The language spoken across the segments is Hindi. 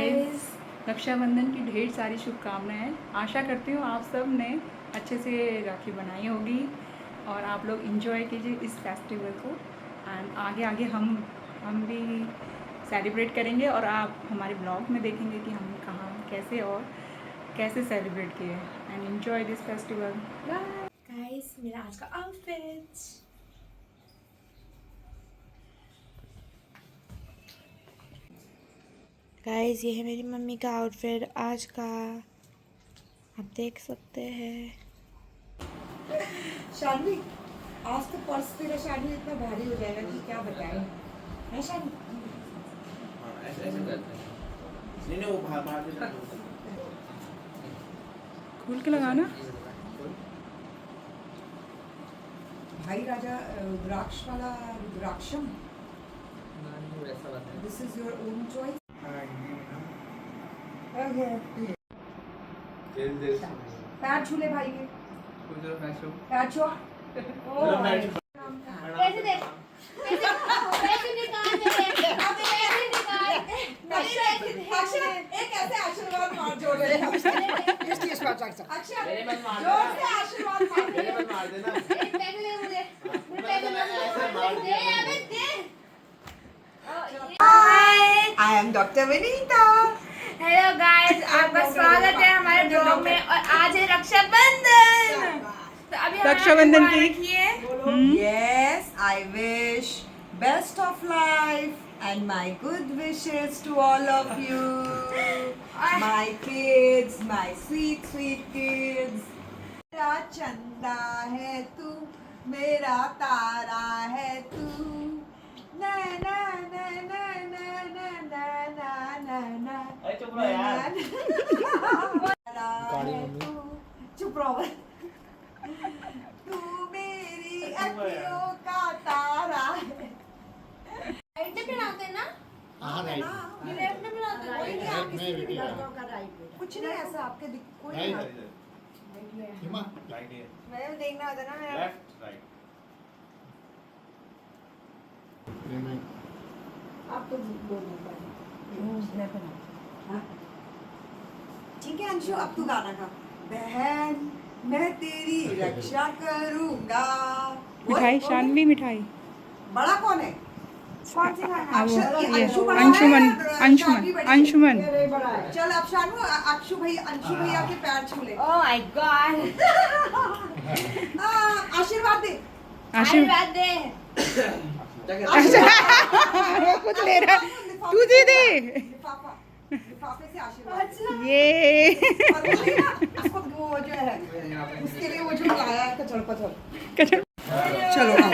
गाइस, रक्षाबंधन की ढेर सारी शुभकामनाएं। आशा करती हूँ आप सब ने अच्छे से राखी बनाई होगी और आप लोग इंजॉय कीजिए इस फेस्टिवल को। एंड आगे आगे हम भी सेलिब्रेट करेंगे और आप हमारे ब्लॉग में देखेंगे कि हम कहाँ कैसे सेलिब्रेट किए। And enjoy this festival. Bye guys, मेरा आज का आउटफिट। गाइस, ये है मेरी मम्मी का आउटफिट आज का, आप देख सकते हैं। शानवी, आज तो पर्स तेरा शानवी इतना भारी हो जाएगा कि क्या बताएं। है शानवी? ऐसे करते हैं। नहीं वो बाहर से खोल के लगाना। भाई राजा रुद्राक्ष वाला रुद्राक्षम। This is your own choice. पैर छूले भाई के। पैर छू। पैसे दे, पैसे निकाल दे, पैसे निकाल। एक ऐसे आशीर्वाद मार जोड़ रहे हैं। अक्षर जोर से आशीर्वाद मार देना। पैसे दे मुझे, पैसे दे, अबे दे। I am Dr. Vinita. Hello guys, आपका स्वागत है हमारे ब्लॉग में। और आज है रक्षाबंधन, तो अभी हम रक्षाबंधन की Yes, I wish best of life and my good wishes to all of you. My kids, my sweet kids. मेरा चंदा है तू, मेरा तारा है तू। ना ना ना ना ना ना ना ना ना ना। अरे चुप रहो यार। चुप रहो। तू मेरी अखियों का तारा है। राइट में बनाते हैं ना? हाँ राइट। ये लेफ्ट में बनाते हैं। कोई नहीं, आप किसी भी लड़कों का कुछ नहीं ऐसा आपके कोई नहीं। हिमा राइट है। मैंने देखना होता ना मेरा। Left right. आप तो बोल नहीं पाए। हाँ? ठीक है अंशु, अब तू गाना गा। बहन मैं तेरी रक्षा करूंगा। मिठाई, शानवी मिठाई। बड़ा कौन है? कौन सी है? ये अंशु बड़ा अंशुमन, है, अंशुमन, शानवी बड़ी है। अंशुमन। चल अब शानू अंशु भैया के पैर छू ले। Oh my God. आशीर्वाद दे। आशीर्वाद दे। वो खुद ले रहा। तू दे दे। लिफाफे से आशीर्वाद। ये और वो नहीं ना, उसको वो जो है उसके लिए वो जो लाया है कचड़ पचड़। चलो आओ।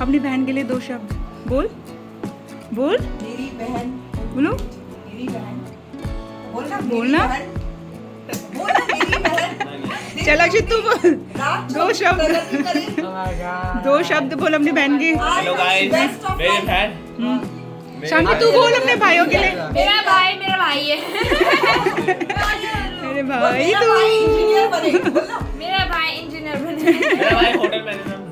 अपनी बहन के लिए दो शब्द बोल। बोल मेरी बहन। बोलो। मेरी बहन। बोलना। बोलना। बोलना मेरी बहन। चल अक्षित तू बोल। दो शब्द। दो शब्द बोल अपनी बहन के। हेलो गाइस, मेरे बहन। शानवी तू बोल अपने भाइयों के लिए। मेरा भाई है। मेरे भाई तू। इंजीनियर बने। बोलना। मेरा भाई इंजीनियर बने। मेरा भाई होटल मैनेजर।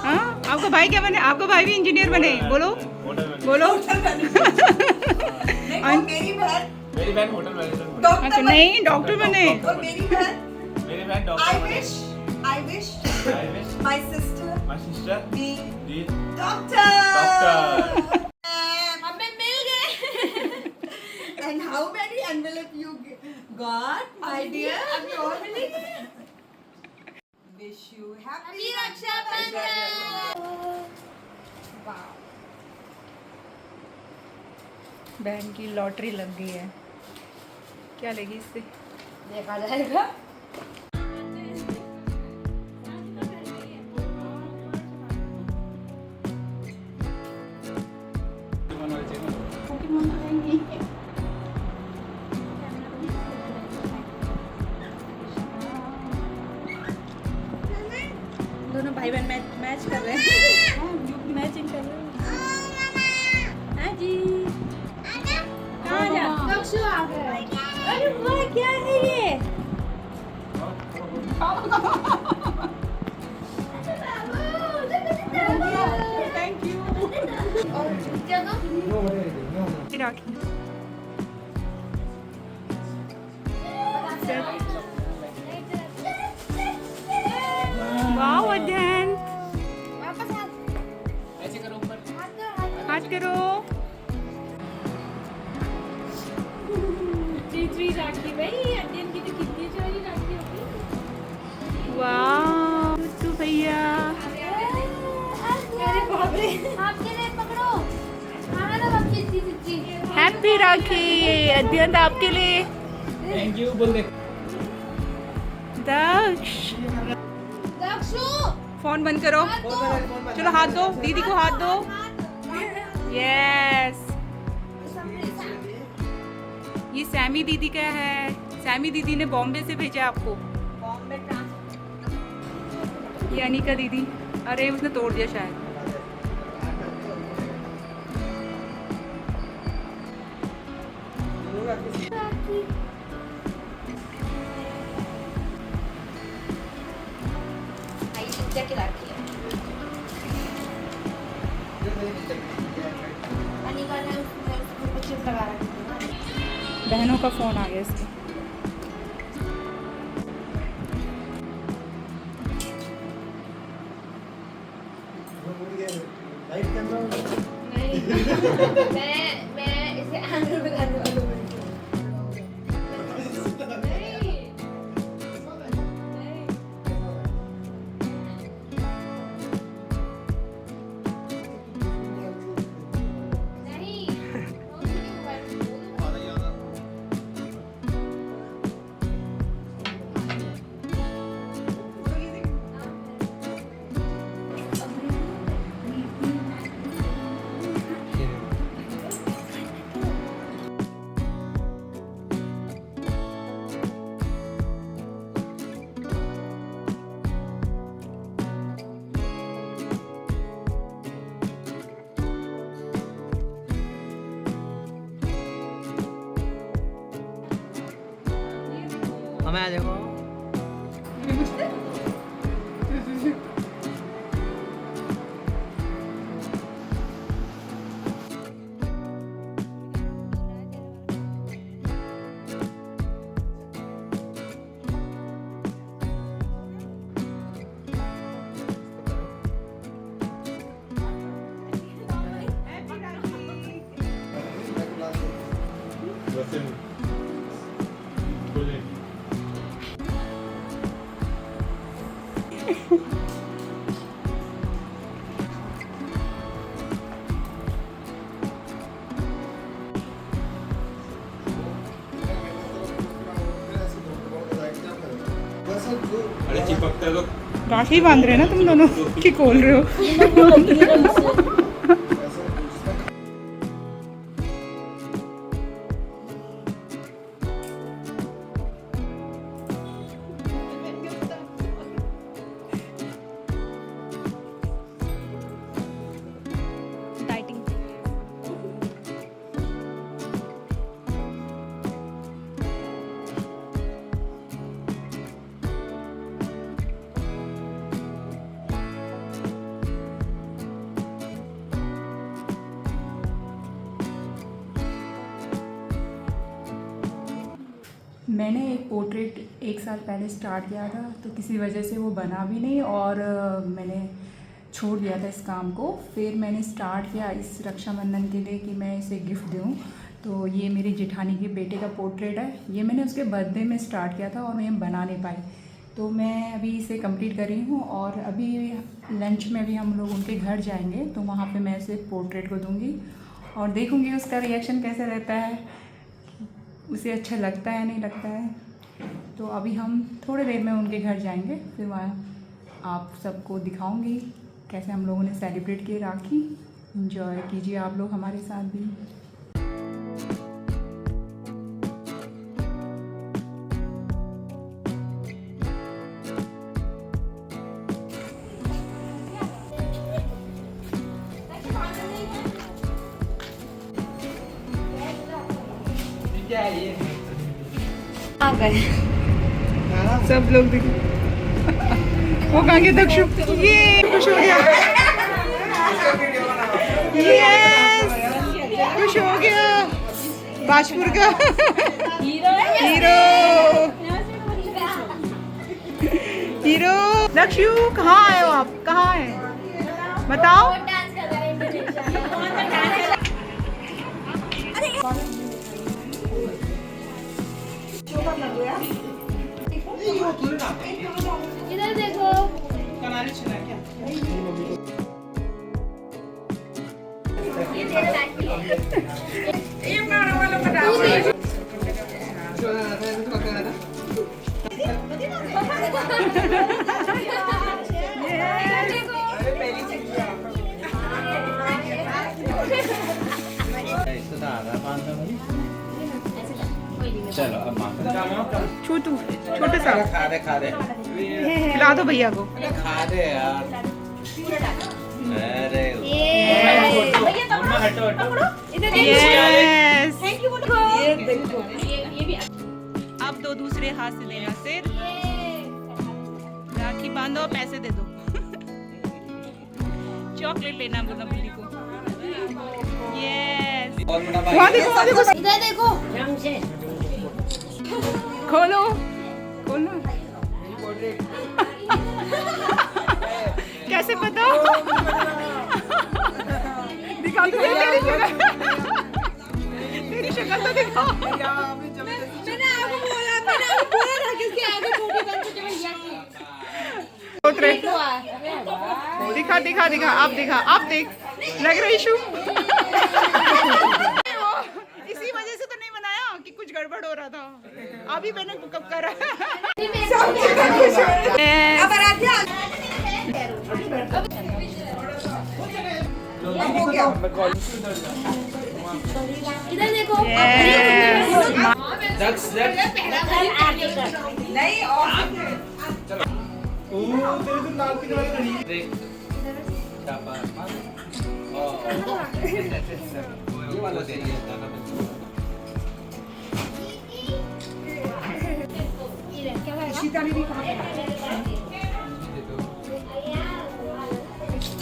हाँ, आपका भाई क्या बने? आपका भाई भी इंजीनियर बने। बोलो होटल मैनेजर। बोलो। नहीं, मेरी बहन मेरी बहन होटल मैनेजर। डॉक्टर अच्छा नहीं, डॉक्टर बने। और मेरी बहन मेरी बहन doctor. I wish I wish my sister my sister be be doctor. doctor. हमें मिल गए। And how many envelope you got, my dear? अभी और मिलेंगे। Wish you happy Rakshabandhan. बहन की लॉटरी लग गई है। क्या लेगी इससे? देखा जाएगा। दोनों भाई बहन मैच कर रहे हैं। मैचिंग कर रहे हैं। हाँ जी। कहाँ जा? दक्षु आ गया। अरे वाह, क्या है ये? Thank you. और क्या दो? राखी। वाह अध्ययन। वापस हाथ ऐसे करो ऊपर। हाथ करो। तीसरी राखी भाई, अध्ययन की तो कितनी चोरी राखी होगी। वाह टुट्टू भैया। अरे बाप रे, आपके लिए पकड़ो। हाँ ना बाप, कितनी सच्ची। हैप्पी राखी अध्ययन आपके लिए। थैंक यू बोल दे। दक्ष दक्षु फोन बंद करो। चलो हाथ दो, दीदी को हाथ दो। यस, ये सैमी दीदी का है। सैमी दीदी ने बॉम्बे से भेजा आपको। बॉम्बे ट्रांसफर। ये अनिका दीदी। अरे उसने तोड़ दिया शायद। की राखी है। अनिका ने उसको चिप लगा रखी है। बहनों का फोन आ गया इसके। मैं इसे एंगल बताने वाली हूँ। हमें आ देखो। अरे चिपकता है तो राखी बांध रहे हैं ना तुम दोनों कि खोल रहे हो? मैंने एक पोर्ट्रेट 1 साल पहले स्टार्ट किया था, तो किसी वजह से वो बना भी नहीं और मैंने छोड़ दिया था इस काम को। फिर मैंने स्टार्ट किया इस रक्षाबंधन के लिए कि मैं इसे गिफ्ट दूँ। तो ये मेरी जेठानी के बेटे का पोर्ट्रेट है। ये मैंने उसके बर्थडे में स्टार्ट किया था और मैं बना नहीं पाई, तो मैं अभी इसे कंप्लीट कर रही हूँ। और अभी लंच में भी हम लोग उनके घर जाएंगे, तो वहाँ पे मैं इसे पोर्ट्रेट को दूँगी। और देखूँगी उसका रिएक्शन कैसे रहता है, उसे अच्छा लगता है नहीं लगता है। तो अभी हम थोड़ी देर में उनके घर जाएंगे, फिर वहाँ आप सबको दिखाऊंगी कैसे हम लोगों ने सेलिब्रेट किए राखी। एंजॉय कीजिए आप लोग हमारे साथ भी। आ गए सब लोग देख वो कहाँ के दक्षु, ये खुश हो गया, खुश हो गया बाजपुर का हीरो हीरो। दक्षु कहाँ आए हो आप, कहाँ हैं बताओ। इधर देखो। ये तेरा चलो अब छोटू छोटे सा खा दे खिला दो भैया को। खा दे यार। अरे मम्मा हटो हटो। यस थैंक यू बोलो। ये देखो ये भी अब दो दूसरे हाथ से देना सिर, राखी बांधो, पैसे दे दो। चॉकलेट लेना बोला बिल्ली को। यस बहुत बड़ा वहाँ देखो वहाँ देखो, इधर देखो। खोलो खोलो। कैसे पता दिखाओ तो तेरी शक्ल, तेरी शक्ल तो दिखाओ। मैंने आपको बोला था किसके आगे छोटी बहन को भैया की। दिखा दिखा दिखा, आप दिखा, आप देख, लग रही शू। इसी वजह से तो नहीं बनाया कि कुछ गड़बड़ हो रहा था, अभी मैंने कब करा। इधर देखो। नहीं और ये वाला दे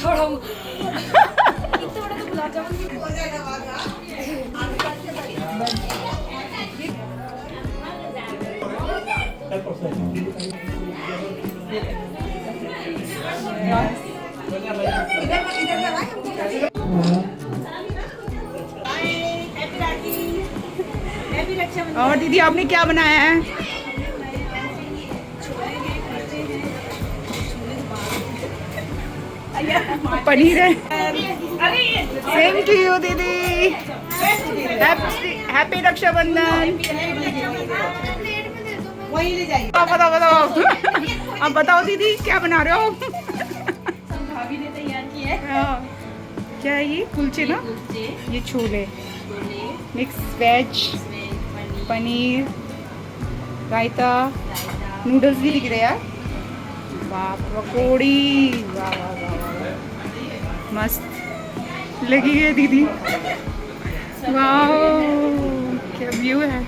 थोड़ा तो गुलाब जामुन भी हो जाएगा। और दीदी आपने क्या बनाया है? पनीर है। सेम टू यू दीदी। हैप्पी रक्षाबंधन। वही ले जाइए। बताओ बताओ अब बताओ दीदी क्या बना रहे हो? भाभी ने तैयार किया है। हाँ, क्या है ये? कुलचे ना? ये छोले, मिक्स वेज, पनीर, रायता, नूडल्स भी दिख रहे हैं यार। वाह, पकौड़ी, वाह वाह वाह वाह, मस्त लगी है दीदी। वाह क्या व्यू है।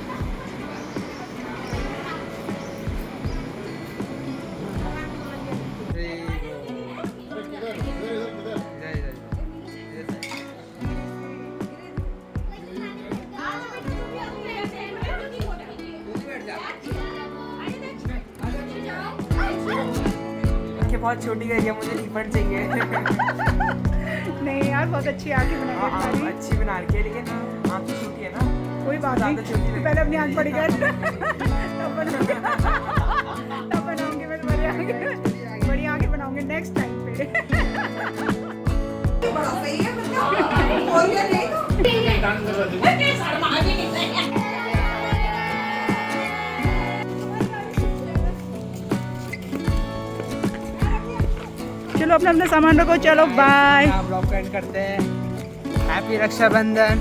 बहुत छोटी गई है, मुझे निपट चाहिए। नहीं यार बहुत अच्छी आंखें बनाई है आप तुम्हारी। अच्छी बना रही है, लेकिन आँख तो छोटी है ना। कोई बात नहीं, ज़्यादा छोटी तो पहले अपनी आँख बड़ी कर तब बनाऊंगी मैं तुम्हारी आँखें, बड़ी आँखें बनाऊंगी नेक्स्ट टाइम पे। बड़ा सही है मतलब, और क्या नहीं। चलो अपना अपना सामान रखो, चलो बाय। ब्लॉग एंड करते हैं। हैप्पी रक्षाबंधन।